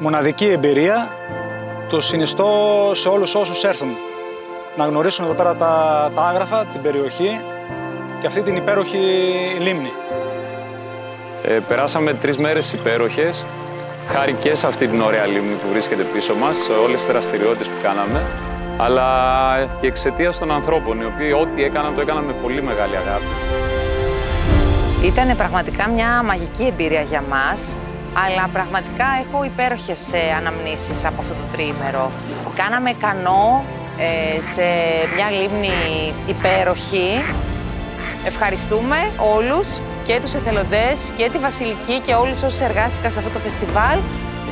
μοναδική εμπειρία. Το συνιστώ σε όλους όσους έρθουν να γνωρίσουν εδώ πέρα τα άγραφα, την περιοχή και αυτή την υπέροχη λίμνη. Περάσαμε 3 μέρες υπέροχες, χάρη και σε αυτή την ωραία λίμνη που βρίσκεται πίσω μας, σε όλες τις δραστηριότητες που κάναμε, αλλά και εξαιτίας των ανθρώπων, οι οποίοι ό,τι έκαναν, το έκαναν με πολύ μεγάλη αγάπη. Ήταν πραγματικά μια μαγική εμπειρία για μας, αλλά πραγματικά έχω υπέροχες αναμνήσεις από αυτό το τριήμερο. Κάναμε κανό σε μια λίμνη υπέροχη. Ευχαριστούμε όλους, και τους εθελοντές και τη Βασιλική και όλους όσους εργάστηκαν σε αυτό το φεστιβάλ.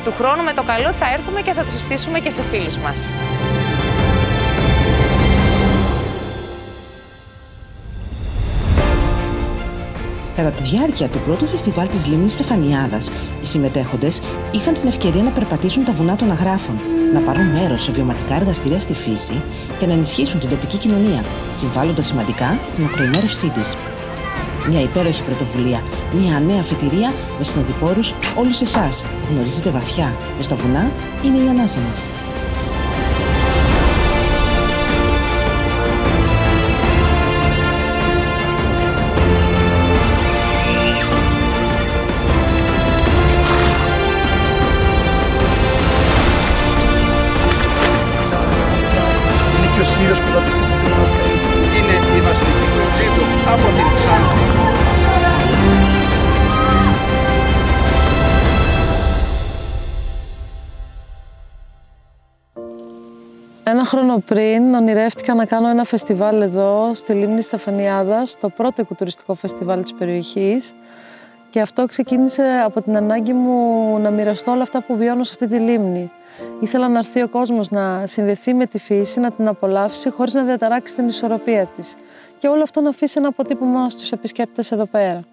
Του χρόνου με το καλό θα έρθουμε και θα το συστήσουμε και σε φίλους μας. Κατά τη διάρκεια του πρώτου φεστιβάλ της Λίμνης Στεφανιάδας, οι συμμετέχοντες είχαν την ευκαιρία να περπατήσουν τα βουνά των Αγράφων, να πάρουν μέρος σε βιωματικά εργαστήρια στη φύση και να ενισχύσουν την τοπική κοινωνία, συμβάλλοντας σημαντικά στην ακροημέρευσή της. Μια υπέροχη πρωτοβουλία, μια νέα αφετηρία με συνοδοιπόρους όλους εσάς που γνωρίζετε βαθιά πως τα βουνά είναι η ανάσα μας. Είναι και ο Σύρος που θα πει το μοναστήρι. Είναι η Βασιλική του Ξύδου από την Ξάνθη. Ένα χρόνο πριν ονειρεύτηκα να κάνω ένα φεστιβάλ εδώ στη Λίμνη Στεφανιάδας, το πρώτο οικοτουριστικό φεστιβάλ της περιοχής. Και αυτό ξεκίνησε από την ανάγκη μου να μοιραστώ όλα αυτά που βιώνω σε αυτή τη λίμνη. Ήθελα να έρθει ο κόσμος να συνδεθεί με τη φύση, να την απολαύσει χωρίς να διαταράξει την ισορροπία της. Και όλο αυτό να αφήσει ένα αποτύπωμα στους επισκέπτες εδώ πέρα.